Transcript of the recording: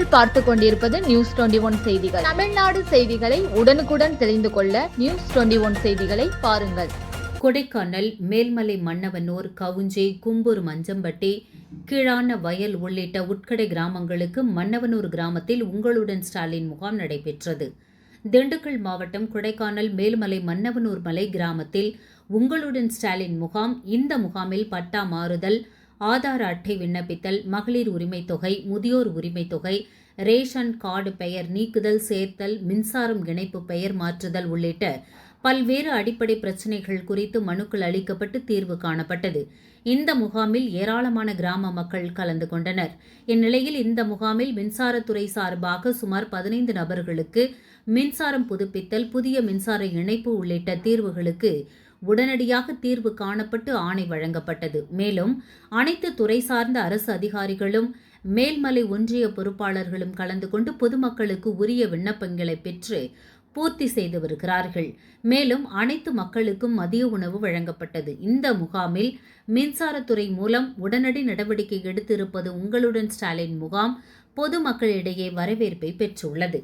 நீங்கள் பார்த்து கொண்டிருப்பது நியூஸ் 21 செய்திகள். தமிழ்நாடு செய்திகளை உடனுக்குடன் தெரிந்து கொள்ள நியூஸ் 21 செய்திகளை பாருங்கள். கொடைக்கானல், மேல்மலை மன்னவனூர், கவுஞ்சை, கும்பூர், மஞ்சம்பட்டி, கீழான வயல் உள்ளிட்ட உட்கடை கிராமங்களுக்கு மன்னவனூர் கிராமத்தில் உங்களுடன் ஸ்டாலின் முகாம் நடைபெற்றது. திண்டுக்கல் மாவட்டம் கொடைக்கானல் மேல்மலை மன்னவனூர் மலை கிராமத்தில் உங்களுடன் ஸ்டாலின் முகாம். இந்த முகாமில் பட்டா மாறுதல், ஆதார அட்டை விண்ணப்பித்தல், மகளிர் உரிமைத் தொகை, முதியோர் உரிமைத் தொகை, ரேஷன் கார்டு பெயர் நீக்குதல், சேர்த்தல், மின்சாரம் இணைப்பு பெயர் மாற்றுதல் உள்ளிட்ட பல்வேறு அடிப்படை பிரச்சினைகள் குறித்து மனுக்கள் அளிக்கப்பட்டு தீர்வு காணப்பட்டது. இந்த முகாமில் ஏராளமான கிராம மக்கள் கலந்து கொண்டனர். இந்நிலையில் இந்த முகாமில் மின்சாரத்துறை சார்பாக சுமார் 15 நபர்களுக்கு மின்சாரம் புதுப்பித்தல், புதிய மின்சார இணைப்பு உள்ளிட்ட தீர்வுகளுக்கு உடனடியாக தீர்வு காணப்பட்டு ஆணை வழங்கப்பட்டது. மேலும் அனைத்து துறை சார்ந்த அரசு அதிகாரிகளும் மேல்மலை ஒன்றிய பொறுப்பாளர்களும் கலந்து கொண்டு பொதுமக்களுக்கு உரிய விண்ணப்பங்களை பெற்று பூர்த்தி செய்து வருகிறார்கள். மேலும் அனைத்து மக்களுக்கும் மதிய உணவு வழங்கப்பட்டது. இந்த முகாமில் மின்சாரத்துறை மூலம் உடனடி நடவடிக்கை எடுத்திருப்பது உங்களுடன் ஸ்டாலின் முகாம் பொதுமக்களிடையே வரவேற்பை பெற்றுள்ளது.